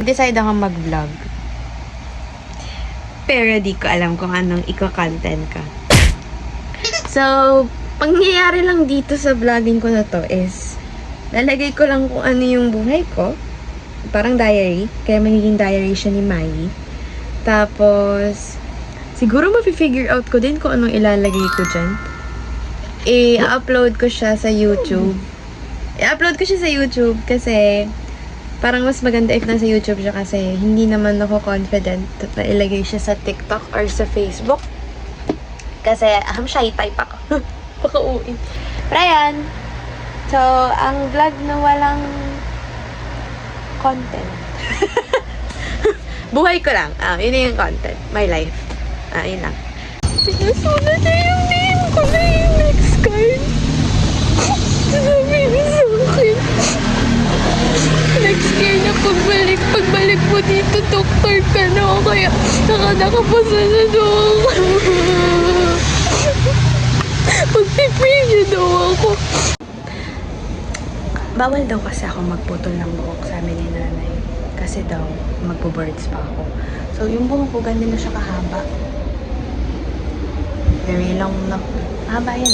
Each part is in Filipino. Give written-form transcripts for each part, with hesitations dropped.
Decide ako mag-vlog. Pero di ko alam kung anong iko-content ka. So, pangyayari lang dito sa vlogging ko na to is, lalagay ko lang kung ano yung buhay ko. Parang diary. Kaya magiging diary siya ni Mai. Tapos, siguro mapi-figure out ko din kung anong ilalagay ko dyan. I-upload ko siya sa YouTube. Kasi parang mas maganda if nasa YouTube siya kasi hindi naman ako confident na ilagay siya sa TikTok or sa Facebook. Kasi shy type ako. Paka-uwi. Pero ayan. So, ang vlog na walang content. Buhay ko lang. Yun na yung content. My life. Yun lang. Sinasuna na yung name ko na yung next card. Sabi niya sa akin. Next year na pagbalik mo dito, doktor ka na. Kaya nakapasa na doon. Magpipreview daw ako. Bawal daw kasi ako magputol ng buhok sa amin ni nanay. Kasi daw, magpo-birds pa ako. So, yung buhok ko, ganun na siya kahaba. Very long na. Mahaba yan.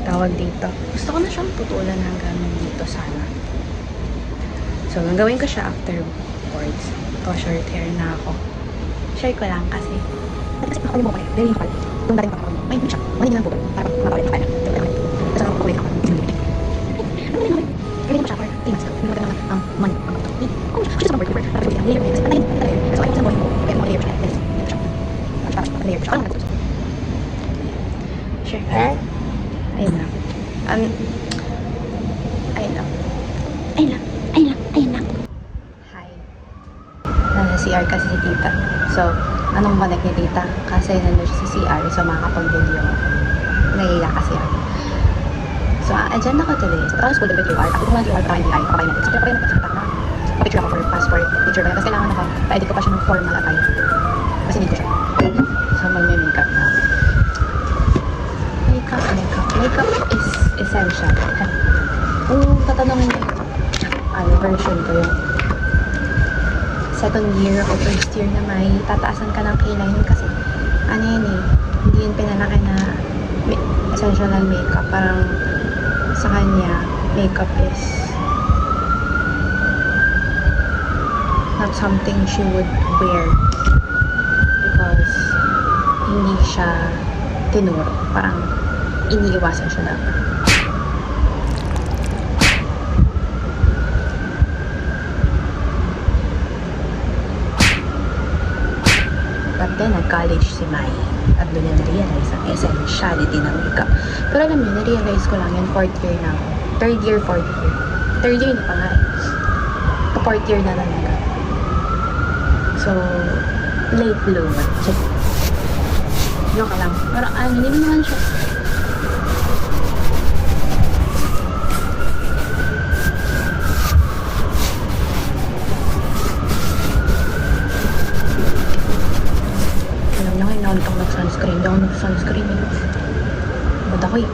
Tawag dito. Gusto ko na siyang putulan hanggang dito sana. So, gagawin ko siya afterwards. Ito, short hair na ako. Share ko lang kasi. Kasi ako yung buhok ko eh. Very long. Yung dating ako. May hindi siya. Mali lang po. Para mabawal yung kaya. Tapos ako kukulit ako. Gawin ko siya for 3 months. Hindi ko naman ang money. Oh, she's just a work. Para pwede ang layer. So, ayun sa buhay ko. Kaya mga layer siya. Tapos layer siya. Ano na Sure. Ayun lang. Ayun lang. Hi. Nasa CR kasi si tita. So, anong connect ni tita? Kasi nandun siya sa CR. So, makakapag-video. Naiiyak kasi ako. So, dyan ako today. Tapos, school ng QR. Ako kung QR para NBI. Papay natin. So, papay natin. So, picture ako for passport. Picture ba? Tapos, kailangan ako. Pa-edit ko pa siya ng formal attire. Kasi need ko siya. So, mag-makeup na. Makeup is essential. Kung tatanungin ko, version ko yung second year o first year na may tataasan ka ng K-line kasi hindi yun pinalaki na essential na makeup. Parang sa kanya, makeup is not something she would wear because hindi siya tinuro. Parang iniiwasan siya dapat. But then, nag-college si Mai. At doon niya na-realize ang essentiality ng makeup. Pero alam niyo, na-realize ko lang yun, 4th year na ako. 3rd year, 4th year. 3rd year na pa nga eh. 4th year na talaga. So, late bloomer. Check. Joke lang. Pero hindi mo naman siya. Alam niyo ngayon, naulit ako mag-sunscreen. Hindi ako mag-sunscreen eh. Ba't ako eh?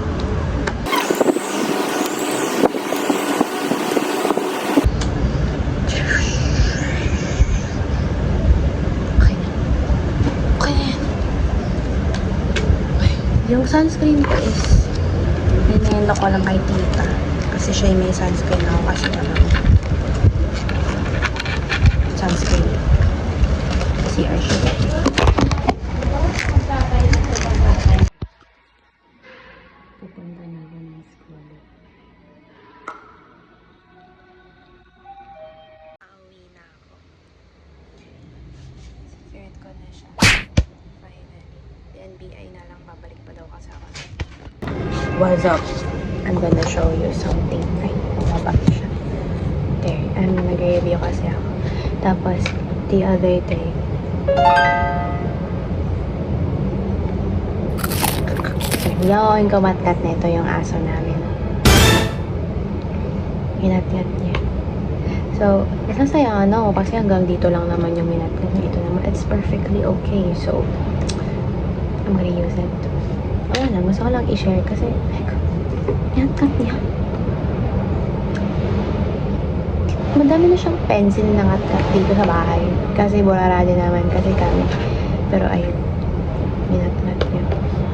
Yung sunscreen ko is ninendo ko lang kay tita kasi siya yung may sunscreen ako kasi sunscreen CR siya pupunta na ako ng school. Pauwi na ako. Secured ko na siya. NBI na lang, babalik pa daw kasi ako. What's up? I'm gonna show you something. Ay, mababa siya. There, nag-review kasi ako. Tapos, the other day, yung kumatkat na ito yung aso namin. Hinatkat niya. So, masasaya kasi hanggang dito lang naman yung minatkat niya. Ito naman, it's perfectly okay. So, I'm gonna use it. Wala lang, gusto ko lang i-share kasi, yan, cut niya. Madami na siyang pencil na ngat-ngat dito sa bahay. Kasi burara din naman kasi kami. Pero ayun, minat-ngat niya.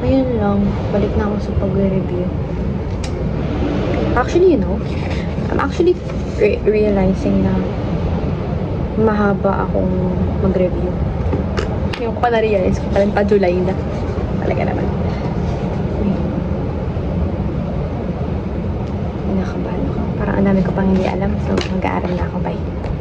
Ayun lang, balik na ako sa pag-review. Actually, I'm actually realizing na mahaba akong mag-review. Yung ko pa na-realize ko pa rin pa July na. Talaga naman. Nakabahan ako. Parang ang dami ko pang hindi alam. So, mag-aaral na ako. Bye.